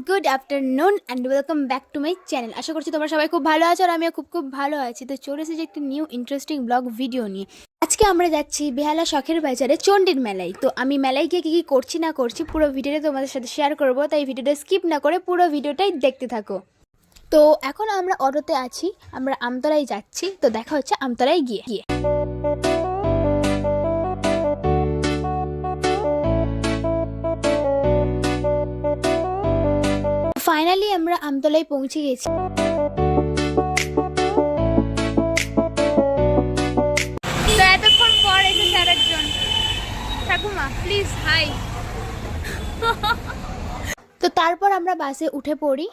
Good afternoon and welcome back to my channel. আশা করছি তোমরা সবাই খুব ভালো আছো আর আমিও খুব ভালো আছি। তো চলে এসেছি একটি নিউ ইন্টারেস্টিং ব্লগ ভিডিও নিয়ে। আজকে আমরা যাচ্ছি বেহালা শখের বাজারে চণ্ডীর মেলায়। তো আমি মেলায় গিয়ে কী করছি না করছি পুরো ভিডিওটা তোমাদের সাথে শেয়ার করবো, তাই ভিডিওটা স্কিপ না করে পুরো ভিডিওটাই দেখতে থাকো। তো এখন আমরা অটোতে আছি, আমরা আমতলায় যাচ্ছি। তো দেখা হচ্ছে আমতলায় গিয়ে। ফাইনালি আমরা আমতলায় পৌঁছে গেছি। তো এতক্ষণ পর এসেছে আরেকজন ঠাকুমা, প্লিজ হাই। তো তারপর আমরা বাসে উঠে পড়ি।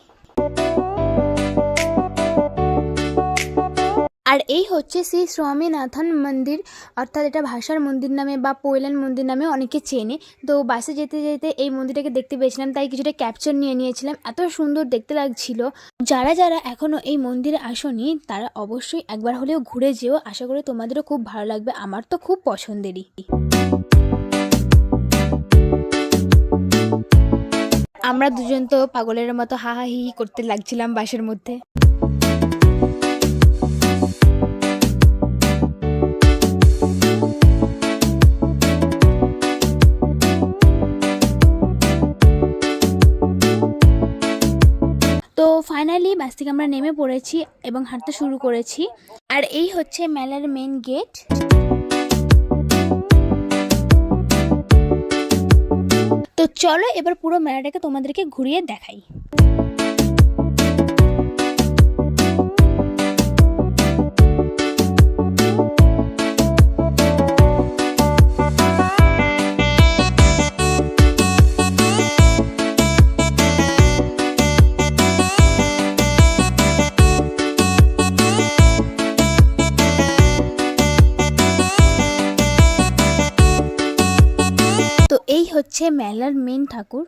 আর এই হচ্ছে শ্রী স্বামীনাথন মন্দির, অর্থাৎ এটা ভাষার মন্দির নামে বা পৈলান মন্দির নামে অনেকে চেনে। তো বাসে যেতে যেতে এই মন্দিরটাকে দেখতে পেয়েছিলাম, তাই কিছুটা ক্যাপচার নিয়ে নিয়েছিলাম। এত সুন্দর দেখতে লাগছিল। যারা যারা এখনও এই মন্দিরে আসোনি তারা অবশ্যই একবার হলেও ঘুরে যেও। আশা করি তোমাদেরও খুব ভালো লাগবে, আমার তো খুব পছন্দেরই। আমরা দুজন তো পাগলের মতো হাহাহি করতে লাগছিলাম বাসের মধ্যে। তো ফাইনালি বাস থেকে আমরা নেমে পড়েছি এবং হাঁটতে শুরু করেছি। আর এই হচ্ছে মেলার মেন গেট। তো চলো এবার পুরো মেলাটাকে তোমাদেরকে ঘুরিয়ে দেখাই। তো এই হচ্ছে মেলার মেন ঠাকুর।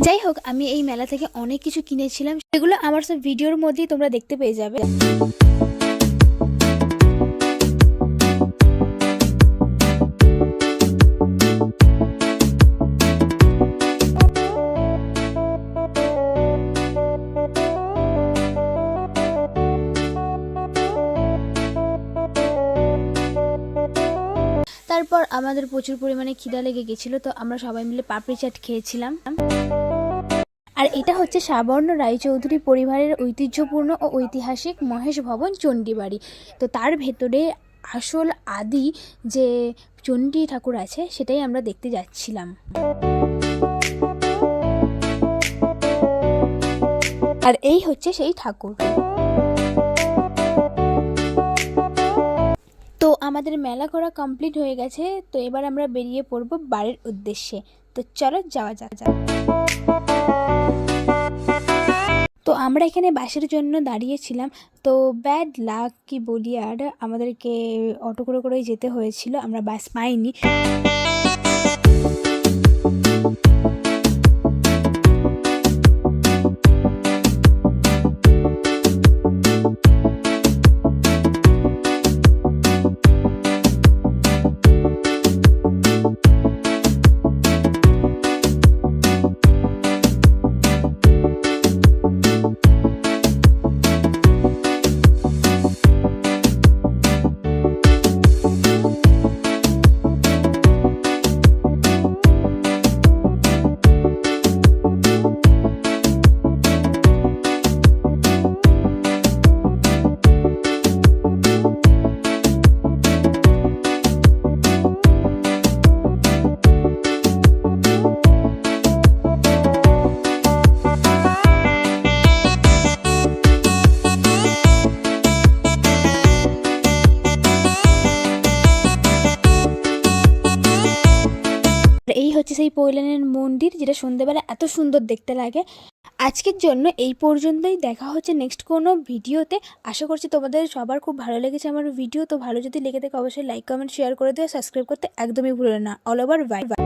যাই হোক, আমি এই মেলা থেকে অনেক কিছু কিনেছিলাম, সেগুলো আমার সব ভিডিওর মধ্যেই তোমরা দেখতে পেয়ে যাবে। তারপর আমাদের প্রচুর পরিমাণে খিদা লেগে গেছিলো, তো আমরা সবাই মিলে পাপড়ি চাট খেয়েছিলাম। আর এটা হচ্ছে সাবর্ণ রায়চৌধুরী পরিবারের ঐতিহ্যপূর্ণ ও ঐতিহাসিক মহেশ ভবন চণ্ডীবাড়ি। তো তার ভেতরে আসল আদি যে চণ্ডী ঠাকুর আছে সেটাই আমরা দেখতে যাচ্ছিলাম। আর এই হচ্ছে সেই ঠাকুর। তো আমাদের মেলা ঘোরা কমপ্লিট হয়ে গেছে। তো এবার আমরা বেরিয়ে পড়ব বাড়ির উদ্দেশ্যে। তো চলো যাওয়া যাক। তো আমরা এখানে বাসের জন্য দাঁড়িয়েছিলাম। তো ব্যাড লাক কি বলি, আর আমাদেরকে অটো করে যেতে হয়েছিল, আমরা বাস পাইনি। হচ্ছে সেই পৈলানের মন্দির, যেটা সন্ধ্যেবেলা এত সুন্দর দেখতে লাগে। আজকের জন্য এই পর্যন্তই, দেখা হচ্ছে নেক্সট কোনো ভিডিওতে। আশা করছি তোমাদের সবার খুব ভালো লেগেছে আমার ভিডিও। তো ভালো যদি লেগে থাকে অবশ্যই লাইক কমেন্ট শেয়ার করে দিও, সাবস্ক্রাইব করতে একদমই ভুলো না। All over bye bye.